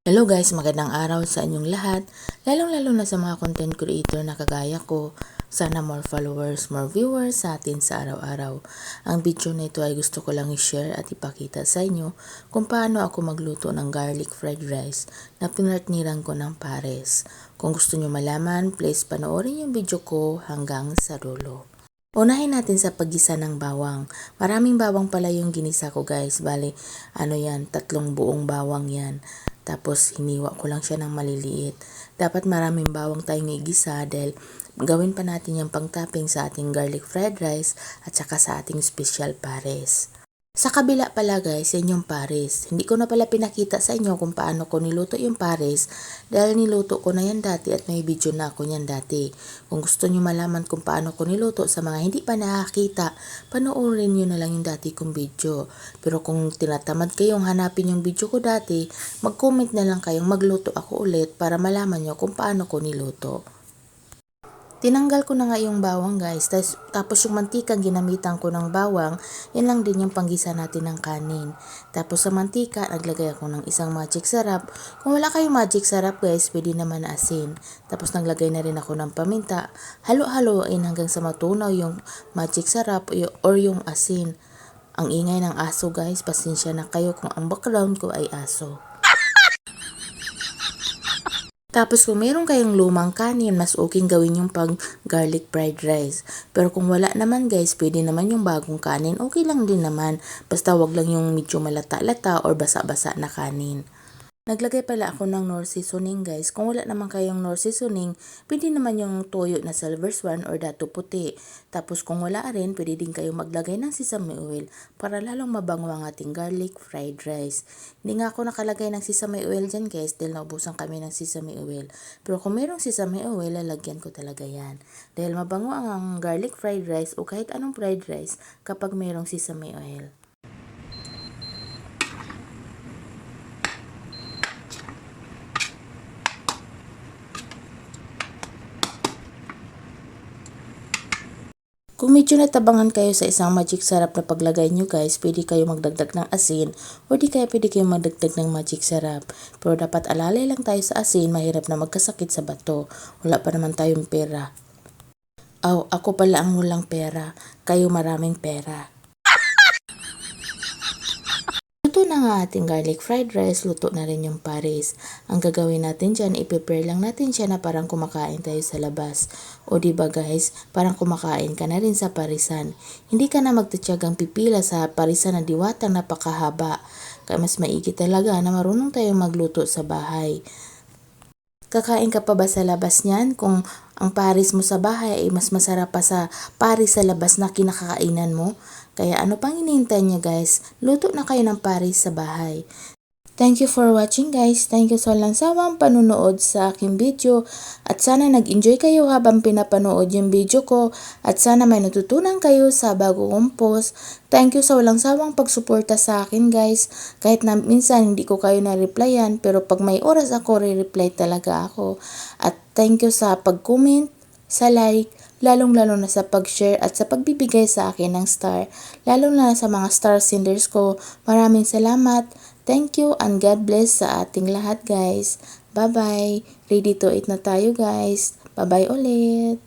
Hello guys, magandang araw sa inyong lahat, lalong-lalo na sa mga content creator na kagaya ko. Sana more followers, more viewers sa atin sa araw-araw. Ang video na ito ay gusto ko lang i-share at ipakita sa inyo kung paano ako magluto ng garlic fried rice na pinartniran ko ng pares. Kung gusto nyo malaman, please panoorin yung video ko hanggang sa dulo. Unahin natin sa paggisa ng bawang. Maraming bawang pala yung ginisa ko guys. Bali, 3 buong bawang yan. Tapos hiniwa ko lang siya ng maliliit. Dapat maraming bawang tayong igisa dahil gawin pa natin yung pang-topping sa ating garlic fried rice at saka sa ating special pares. Sa kabila pala guys, yan yung pares. Hindi ko na pala pinakita sa inyo kung paano ko niluto yung pares dahil niluto ko na yan dati at may video na ako yan dati. Kung gusto nyo malaman kung paano ko niluto sa mga hindi pa nakakita, panoorin nyo na lang yung dati kong video. Pero kung tinatamad kayong hanapin yung video ko dati, mag-comment na lang kayong magluto ako ulit para malaman nyo kung paano ko niluto. Tinanggal ko na nga yung bawang guys, tapos yung mantika ginamitan ko ng bawang, yan lang din yung panggisa natin ng kanin. Tapos sa mantika, naglagay ako ng isang magic sarap. Kung wala kayong magic sarap guys, pwede naman asin. Tapos naglagay na rin ako ng paminta, halo-haloin hanggang sa matunaw yung magic sarap or yung asin. Ang ingay ng aso guys, pasensya na kayo kung ang background ko ay aso. Tapos kung meron kayong lumang kanin, mas okay gawin yung pag garlic fried rice. Pero kung wala naman guys, pwede naman yung bagong kanin, okay lang din naman. Basta wag lang yung medyo malata-lata or basa-basa na kanin. Naglagay pala ako ng Knorr seasoning guys. Kung wala naman kayong Knorr seasoning, pwede naman yung toyo na silver swan or dato puti. Tapos kung wala rin, pwede din kayo maglagay ng sesame oil para lalong mabango ang ating garlic fried rice. Hindi nga ako nakalagay ng sesame oil dyan guys dahil naubusan kami ng sesame oil. Pero kung merong sesame oil, lalagyan ko talaga yan. Dahil mabango ang garlic fried rice o kahit anong fried rice kapag merong sesame oil. Kung medyo natabangan kayo sa isang magic sarap na paglagay nyo guys, pwede kayo magdagdag ng asin o di kaya pwede kayo magdagdag ng magic sarap. Pero dapat alalay lang tayo sa asin, mahirap na magkasakit sa bato. Wala pa naman tayong pera. Ako pala ang walang pera, kayo maraming pera. Luto na nga ating garlic fried rice, luto na rin yung pares. Ang gagawin natin dyan, i-prepare lang natin siya na parang kumakain tayo sa labas. O diba guys, parang kumakain ka na rin sa parisan. Hindi ka na magtatyagang pipila sa parisan na diwatang napakahaba. Kaya mas maigi talaga na marunong tayong magluto sa bahay. Kakain ka pa ba sa labas niyan kung ang pares mo sa bahay ay mas masarap pa sa pares sa labas na kinakainan mo? Kaya ano pang hinihintay niyo guys? Luto na kayo ng pares sa bahay. Thank you for watching guys. Thank you sa walang sawang panunood sa aking video. At sana nag-enjoy kayo habang pinapanood yung video ko. At sana may natutunan kayo sa bago kong post. Thank you sa walang sawang pagsuporta sa akin guys. Kahit na minsan hindi ko kayo na-replyan. Pero pag may oras ako, re-reply talaga ako. At thank you sa pag-comment, sa like, lalong-lalo na sa pag-share at sa pagbibigay sa akin ng star. Lalong na sa mga star senders ko. Maraming salamat. Thank you and God bless sa ating lahat guys. Bye-bye. Ready to eat na tayo guys. Bye-bye ulit.